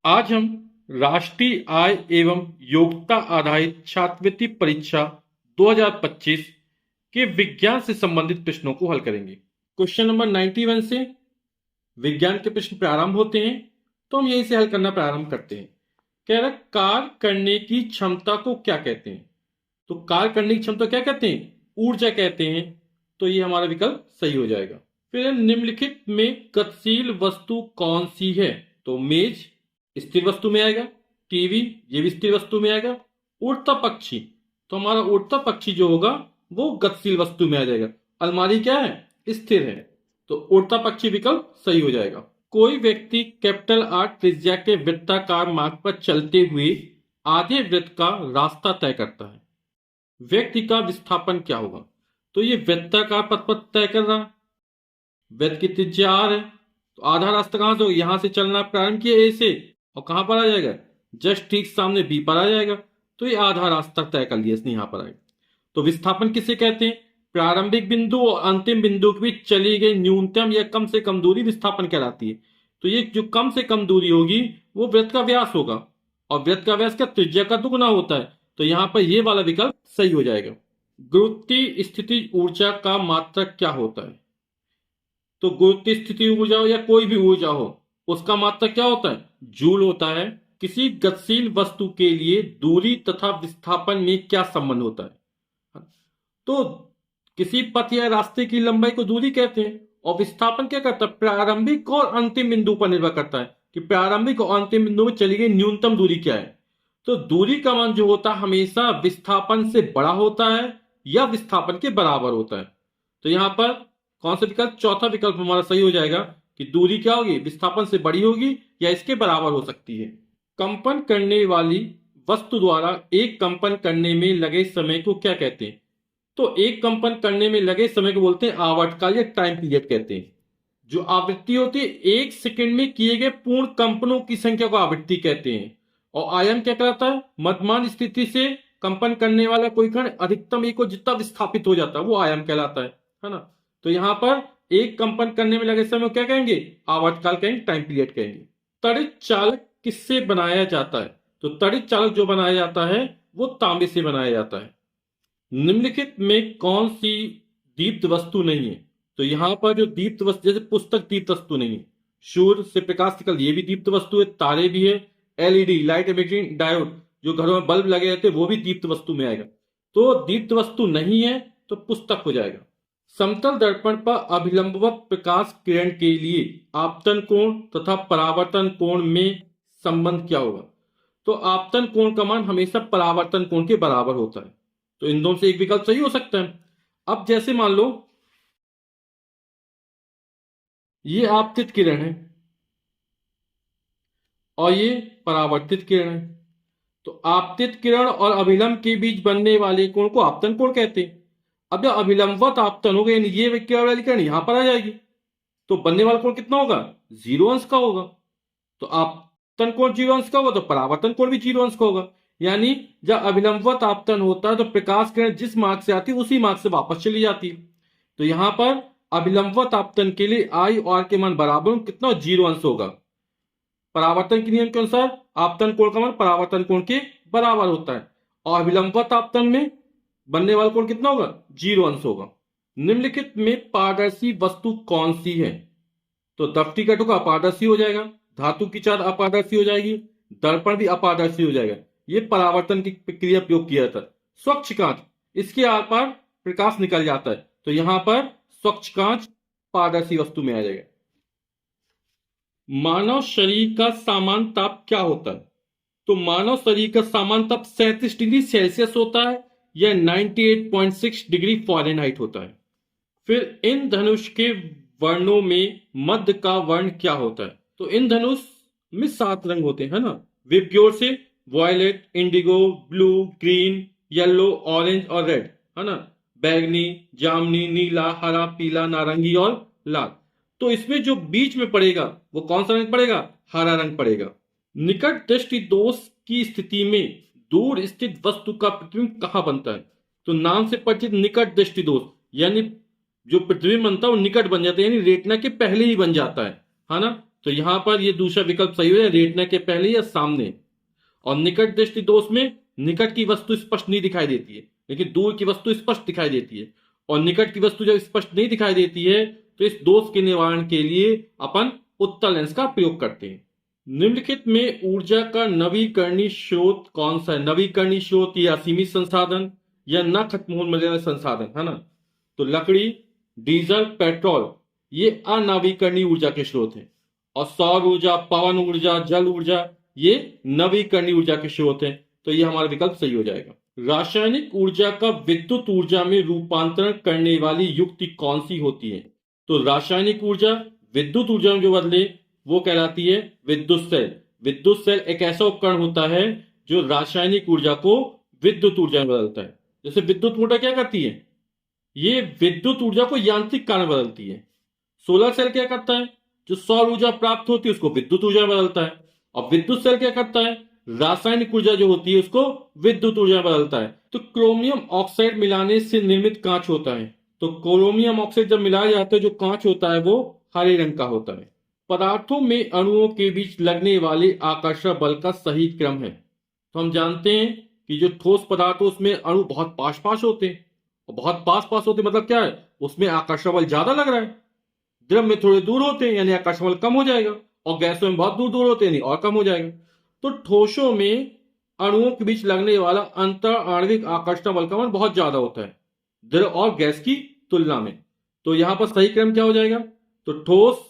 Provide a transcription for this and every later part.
आज हम राष्ट्रीय आय एवं योग्यता आधारित छात्रवृत्ति परीक्षा 2025 के विज्ञान से संबंधित प्रश्नों को हल करेंगे। क्वेश्चन नंबर 91 से विज्ञान के प्रश्न प्रारंभ होते हैं, तो हम यहीं से हल करना प्रारंभ करते हैं। कह रहा कार्य करने की क्षमता को क्या कहते हैं? तो कार्य करने की क्षमता क्या कहते हैं? ऊर्जा कहते हैं। तो ये हमारा विकल्प सही हो जाएगा। फिर निम्नलिखित में गतिशील वस्तु कौन सी है? तो मेज स्थिर वस्तु में आएगा, टीवी ये भी स्थिर वस्तु में आएगा, उड़ता पक्षी तो हमारा उड़ता पक्षी जो होगा वो गतिशील वस्तु में आ जाएगा। अलमारी क्या है? स्थिर है, तो उड़ता पक्षी विकल्प सही हो जाएगा। कोई व्यक्ति कैपिटल आर त्रिज्या के वृत्ताकार मार्ग पर चलते हुए आधे वृत्त का रास्ता तय करता है, व्यक्ति का विस्थापन क्या होगा? तो ये वृत्ताकार पथ पर तय कर रहा है, वृत्त की त्रिज्या आर है, तो आधा रास्ता कहां से होगा? यहां से चलना प्रारंभ किया ए से, और कहां पर आ जाएगा? जस्ट ठीक सामने बी पर आ जाएगा। तो ये आधा रास्ता तय कर लिया इसने, यहां पर आएगा। तो विस्थापन किसे कहते हैं? प्रारंभिक बिंदु और अंतिम बिंदु के बीच चली गई न्यूनतम या कम से कम दूरी विस्थापन कहलाती है। तो ये जो कम से कम दूरी होगी वो वृत्त का व्यास होगा, और वृत्त का व्यास क्या? त्रिज्या का दुगुना होता है। तो यहां पर ये वाला विकल्प सही हो जाएगा। गुरुत्वीय स्थिति ऊर्जा का मात्रक क्या होता है? तो गुरुत्वीय स्थिति ऊर्जा हो या कोई भी ऊर्जा हो, उसका मात्रक क्या होता है? जूल होता है। किसी गतिशील वस्तु के लिए दूरी तथा विस्थापन में क्या संबंध होता है? तो किसी पथ या रास्ते की लंबाई को दूरी कहते हैं, और विस्थापन क्या करता है? प्रारंभिक और अंतिम बिंदु पर निर्भर करता है कि प्रारंभिक और अंतिम बिंदु में चली गई न्यूनतम दूरी क्या है। तो दूरी का मान जो होता है हमेशा विस्थापन से बड़ा होता है या विस्थापन के बराबर होता है। तो यहां पर कौन सा विकल्प? चौथा विकल्प हमारा सही हो जाएगा कि दूरी क्या होगी? विस्थापन से बड़ी होगी या इसके बराबर हो सकती है। कंपन करने वाली वस्तु द्वारा एक कंपन करने में लगे समय को क्या कहते हैं? तो एक कंपन करने में लगे समय को बोलते हैं आवर्तकाल या टाइम पीरियड कहते हैं। जो आवृत्ति होती है एक सेकंड में किए गए पूर्ण कंपनों की संख्या को आवृत्ति कहते हैं। और आयाम क्या कहलाता है? मध्यमान स्थिति से कंपन करने वाला कोई कण अधिकतम एक को जितना विस्थापित हो जाता है वो आयाम कहलाता है ना। तो यहां पर एक कंपन करने में लगे समय क्या कहेंगे? आवर्तकाल कहेंगे, टाइम पीरियड कहेंगे। त्वरित चालक किससे बनाया जाता है? तो त्वरित चालक जो बनाया जाता है वो तांबे से बनाया जाता है। निम्नलिखित में कौन सी दीप्त वस्तु नहीं है? तो यहां पर जो दीप्त वस्तु, जैसे पुस्तक दीप्त वस्तु नहीं है, सूर्य से प्रकाश निकल ये भी दीप्त वस्तु है, तारे भी है, एलईडी लाइट इमिटिंग डायोड जो घरों में बल्ब लगे रहते हैं वो भी दीप्त वस्तु में आएगा। तो दीप्त वस्तु नहीं है तो पुस्तक हो जाएगा। समतल दर्पण पर अभिलंबवत प्रकाश किरण के लिए आपतन कोण तथा परावर्तन कोण में संबंध क्या होगा? तो आपतन कोण का मान हमेशा परावर्तन कोण के बराबर होता है। तो इन दोनों से एक विकल्प सही हो सकता है। अब जैसे मान लो ये आपतित किरण है और ये परावर्तित किरण है, तो आपतित किरण और अभिलंब के बीच बनने वाले कोण को आपतन कोण कहते हैं। अब जब अभिलंबवत आपतन होगा यानी ये वाली किरण यहां पर आ जाएगी, तो बनने वाला कोण कितना होगा? 0 अंश का होगा। तो आपतन कोण 0 अंश का होगा तो परावर्तन कोण भी 0 अंश का होगा। यानी जब अभिलंबवत आपतन होता है तो प्रकाश किरण जिस मार्ग से आती है उसी मार्ग से वापस चली जाती है। तो यहां पर अभिलंबवत आपतन के लिए आई और आर के मान बराबर कितना? 0 अंश होगा। परावर्तन के नियम के अनुसार आपतन कोण का मान परावर्तन कोण के बराबर होता है, और अभिलंबवत आपतन में बनने वाला कोण कितना होगा? 0 अंश होगा। निम्नलिखित में पारदर्शी वस्तु कौन सी है? तो दफ्ती का टुकड़ा अपारदर्शी हो जाएगा, धातु की चार अपारदर्शी हो जाएगी, दर्पण भी अपारदर्शी हो जाएगा। ये परावर्तन की प्रक्रिया प्रयोग किया जाता है। स्वच्छ कांच, इसके आर पार प्रकाश निकल जाता है, तो यहां पर स्वच्छ कांच पारदर्शी वस्तु में आ जाएगा। मानव शरीर का सामान्य ताप क्या होता है? तो मानव शरीर का सामान्य ताप 37 डिग्री सेल्सियस होता है या 98.6 डिग्री फ़ारेनहाइट होता है। फिर इन धनुष के वर्णों में मध्य का वर्ण क्या होता है? तो इन धनुष में 7 रंग होते हैं, है ना। विबग्योर से violet, indigo, blue, green, yellow, orange और रेड, है ना। बैगनी, जामुनी, नीला, हरा, पीला, नारंगी और लाल। तो इसमें जो बीच में पड़ेगा वो कौन सा रंग पड़ेगा? हरा रंग पड़ेगा। निकट दृष्टि दोष की स्थिति में दूर स्थित वस्तु का प्रतिबिंब कहां बनता है? तो नाम से परिचित निकट दृष्टि दोष, यानी जो प्रतिबिंब बनता है वो निकट बन जाता है, यानी रेटिना के पहले ही बन जाता है ना। तो यहां पर ये दूसरा विकल्प सही हो जाए, रेटिना के पहले या सामने। और निकट दृष्टि दोष में निकट की वस्तु स्पष्ट नहीं दिखाई देती है, लेकिन दूर की वस्तु स्पष्ट दिखाई देती है। और निकट की वस्तु जब स्पष्ट नहीं दिखाई देती है तो इस दोष के निवारण के लिए अपन उत्तल लेंस का प्रयोग करते हैं। निम्नलिखित में ऊर्जा का नवीकरणीय स्रोत कौन सा है? नवीकरणीय स्रोत या असीमित संसाधन या न खत्म होने वाले संसाधन, है ना? तो लकड़ी, डीजल, पेट्रोल ये अनवीकरणीय ऊर्जा के स्रोत हैं। और सौर ऊर्जा, पवन ऊर्जा, जल ऊर्जा ये नवीकरणीय ऊर्जा के स्रोत हैं। तो ये हमारा विकल्प सही हो जाएगा। रासायनिक ऊर्जा का विद्युत ऊर्जा में रूपांतरण करने वाली युक्ति कौन सी होती है? तो रासायनिक ऊर्जा विद्युत ऊर्जा में जो बदले वो कहलाती है विद्युत सेल। विद्युत सेल एक ऐसा उपकरण होता है जो रासायनिक ऊर्जा को विद्युत ऊर्जा में बदलता है। जैसे विद्युत मोटर क्या करती है? ये विद्युत ऊर्जा को यांत्रिक कारण बदलती है। सोलर सेल क्या करता है? जो सौर ऊर्जा प्राप्त होती है उसको विद्युत ऊर्जा में बदलता है। और विद्युत सेल क्या करता है? रासायनिक ऊर्जा जो होती है उसको विद्युत ऊर्जा में बदलता है। तो क्रोमियम ऑक्साइड मिलाने से निर्मित कांच होता है। तो क्रोमियम ऑक्साइड जब मिलाया जाता है जो कांच होता है वो हरे रंग का होता है। पदार्थों में अणुओं के बीच लगने वाले आकर्षण बल का सही क्रम है। तो हम जानते हैं कि जो ठोस पदार्थ है उसमें अणु बहुत पास पास होते हैं। और बहुत पास पास होते मतलब क्या है? उसमें आकर्षण बल ज्यादा लग रहा है। द्रव में थोड़े दूर होते हैं यानी आकर्षण बल कम हो जाएगा, और गैसों में बहुत दूर दूर होते हैं यानी और कम हो जाएगा। तो ठोसों में अणुओं के बीच लगने वाला अंतर आणविक आकर्षण बल का मान बहुत ज्यादा होता है द्रव और गैस की तुलना में। तो यहां पर सही क्रम क्या हो जाएगा? तो ठोस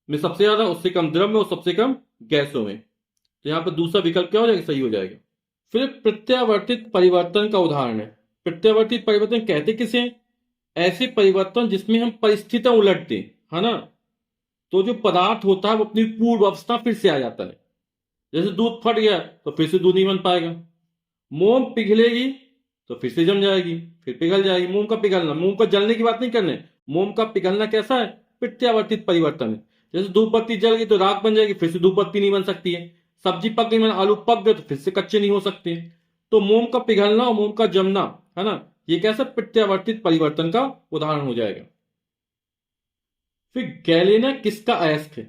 में सबसे ज्यादा, उससे कम द्रव में और सबसे कम गैसों में। तो यहां पर दूसरा विकल्प क्या हो जाएगा? सही हो जाएगा। फिर प्रत्यावर्तित परिवर्तन का उदाहरण है। प्रत्यावर्तित परिवर्तन कहते किसे हैं? ऐसे परिवर्तन जिसमें हम परिस्थितियां उलट दें, है ना? तो जो पदार्थ होता है वो अपनी पूर्व अवस्था फिर से आ जाता है। जैसे दूध फट गया तो फिर से दूध नहीं बन पाएगा। मोम पिघलेगी तो फिर से जम जाएगी, फिर पिघल जाएगी। मोम का पिघलना, मोम का जलने की बात नहीं करने, मोम का पिघलना कैसा है? प्रत्यावर्तित परिवर्तन है। जैसे धूप बत्ती जल गई तो राख बन जाएगी, फिर से धूप बत्ती नहीं बन सकती है। सब्जी पक गई, आलू पक गए तो फिर से कच्चे नहीं हो सकते। तो मोम का पिघलना और मोम का जमना, है ना, ये कैसा प्रत्यावर्तित परिवर्तन का उदाहरण हो जाएगा। फिर गैलेना किसका अयस्क है?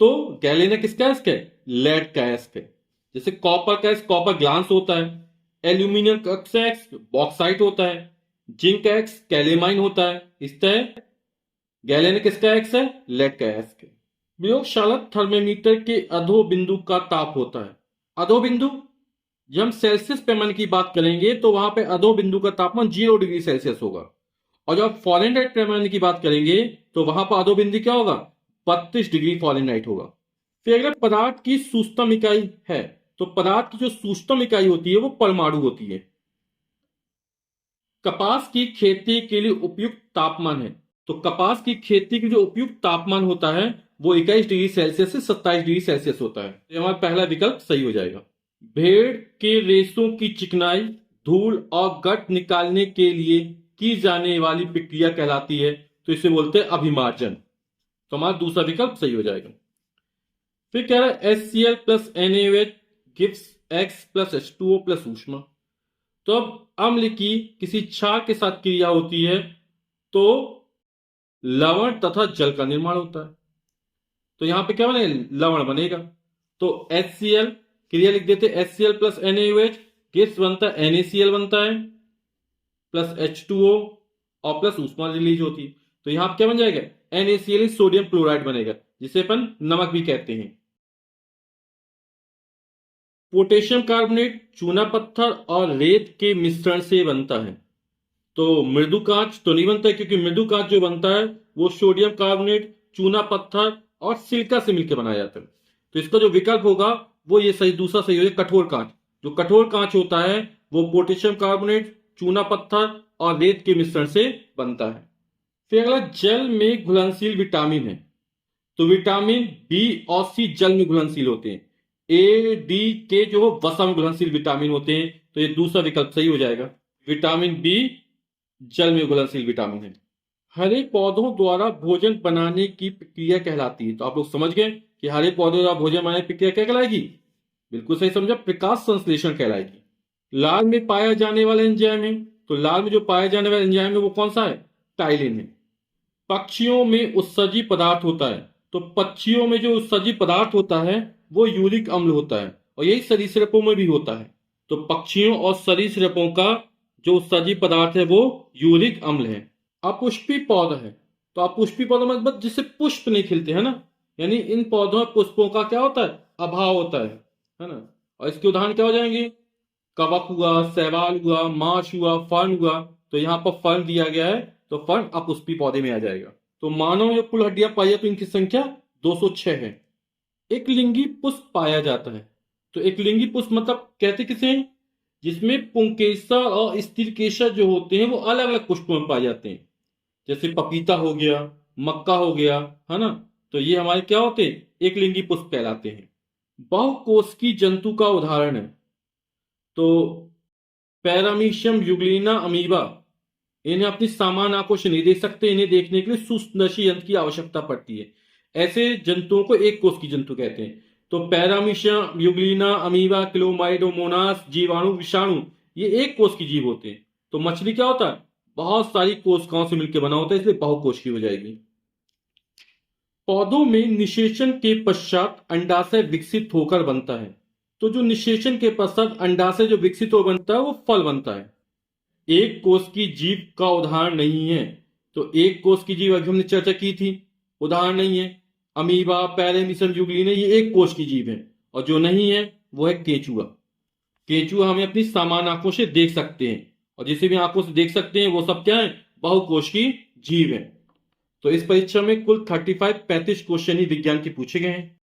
तो गैलेना किसका अयस्क है? लेड का अयस्क है। जैसे कॉपर का अयस्क कॉपर ग्लांस होता है, एल्यूमिनियम का अयस्क बॉक्साइट होता है, जिंक का अयस्क कैलेमाइन होता है। इस तरह गैलेना किसका अयस्क है? लेड का अयस्क है। प्रयोगशाला थर्मामीटर के अधो बिंदु का ताप होता है। अधो बिंदु, जब हम सेल्सियस पैमाने की बात करेंगे तो वहां पे अधो बिंदु का तापमान 0 डिग्री सेल्सियस होगा। और जब आप फॉरेनहाइट पैमाने की बात करेंगे तो वहां पर अधो बिंदु क्या होगा? 32 डिग्री फॉरेनहाइट होगा। फिर अगर पदार्थ की सूक्ष्म इकाई है तो पदार्थ की जो सूक्ष्म इकाई होती है वो परमाणु होती है। कपास की खेती के लिए उपयुक्त तापमान है। तो कपास की खेती के जो उपयुक्त तापमान होता है वो 21 डिग्री सेल्सियस से 27 डिग्री सेल्सियस होता है। तो हमारा पहला विकल्प सही हो जाएगा। भेड़ के रेशों की चिकनाई, धूल और गट निकालने के लिए की जाने वाली प्रक्रिया कहलाती है। तो इसे बोलते हैं अभिमार्जन। तो हमारा दूसरा विकल्प सही हो जाएगा। फिर कह रहा है HCl plus NaOH gives X plus H2O plus ऊष्मा। तो अब अम्ल की किसी क्षार के साथ क्रिया होती है तो लवण तथा जल का निर्माण होता है। तो यहां पे क्या बनेगा? लवण बनेगा। तो HCl क्रिया लिख देते, HCl प्लस NaOH गिव्स बनता है NaCl बनता है प्लस H2O और प्लस ऊष्मा रिलीज होती है। तो यहां क्या बन जाएगा? NaCl सोडियम क्लोराइड बनेगा, जिसे अपन नमक भी कहते हैं। पोटेशियम कार्बोनेट चूना पत्थर और रेत के मिश्रण से बनता है। तो मृदु कांच तो नहीं बनता है, क्योंकि मृदु कांच जो बनता है वो सोडियम कार्बोनेट, चूना पत्थर और सिलिका से मिलकर बनाया जाता है। तो इसका जो विकल्प होगा वो ये सही, दूसरा सही हो जाएगा, कठोर कांच। जो कठोर कांच होता है वो पोटेशियम कार्बोनेट, चूना पत्थर और रेत के मिश्रण से बनता है। फिर अगला, जल में घुलनशील विटामिन है। तो विटामिन बी और सी जल में घुलनशील होते हैं। ए डी के जो वसा में घुलनशील विटामिन होते हैं। तो ये दूसरा विकल्प सही हो जाएगा। विटामिन बी जल में घुलनशील विटामिन है। हरे पौधों द्वारा भोजन बनाने की प्रक्रिया कहलाती है। तो आप लोग समझ गए कि हरे पौधों द्वारा भोजन बनाने की प्रक्रिया क्या कहलाएगी? बिल्कुल सही समझा, प्रकाश संश्लेषण कहलाएगी। लाल में पाया जाने वाला एंजाइम है। तो लाल में जो पाया जाने वाला एंजाइम है वो कौन सा है? टाइलिन है। पक्षियों में उत्सर्जी पदार्थ होता है। तो पक्षियों में जो उत्सर्जित पदार्थ होता है वो यूरिक अम्ल होता है, और यही सरीसृपों में भी होता है। तो पक्षियों और सरीसृपों का जो उत्सर्जित पदार्थ है वो यूरिक अम्ल है। अपुष्पी पौधा है, तो अपुष्पी पौधा मतलब जिससे पुष्प नहीं खिलते, है ना, यानी इन पौधों में पुष्पों का क्या होता है, अभाव होता है ना। और इसके उदाहरण क्या हो जाएंगे, कवक हुआ, शैवाल हुआ, माश हुआ, फर्न हुआ। तो यहाँ पर फर्न दिया गया है, तो फर्न अपुष्पी पौधे में आ जाएगा। तो मानव जो कुल हड्डियां पाई जाती है इनकी संख्या 206 है। एक लिंगी पुष्प पाया जाता है, तो एक लिंगी पुष्प मतलब कहते किसे हैं, जिसमें पुंकेसर और स्त्रीकेसर जो होते हैं वो अलग अलग पुष्पों में पाए जाते हैं। जैसे पपीता हो गया, मक्का हो गया, है ना। तो ये हमारे क्या होते हैं, एक लिंगी पुष्प कहलाते हैं। बहुकोशिकीय जंतु का उदाहरण है, तो पैरामीशियम यूग्लिना अमीबा। इन्हें अपनी सामान्य आंखों से नहीं देख सकते, इन्हें देखने के लिए सूक्ष्मदर्शी यंत्र की आवश्यकता पड़ती है। ऐसे जंतुओं को एक कोश की जंतु कहते हैं। तो पैरामीशियम यूग्लिना अमीबा क्लोमाइडोमोनास जीवाणु विषाणु ये एक कोश की जीव होते हैं। तो मछली क्या होता है, बहुत सारी कोशिकाओं से मिलकर बना होता है, इसलिए बहुकोश की हो जाएगी। पौधों में निषेचन के पश्चात अंडाशय विकसित होकर बनता है। तो जो निषेचन के पश्चात अंडाशय जो विकसित हो बनता है वो फल बनता है। एक कोष की जीव का उदाहरण नहीं है, तो एक कोष की जीव अभी हमने चर्चा की थी, उदाहरण नहीं है। अमीबा, पैरामीशियम यूग्लिना ये एक कोष की जीव है, और जो नहीं है वो है केंचुआ। केंचुआ हमें अपनी सामान्य आंखों से देख सकते हैं, और जिसे भी आंखों से देख सकते हैं वो सब क्या है, बहुकोश की जीव है। तो इस परीक्षा में कुल 35 क्वेश्चन ही विज्ञान के पूछे गए हैं।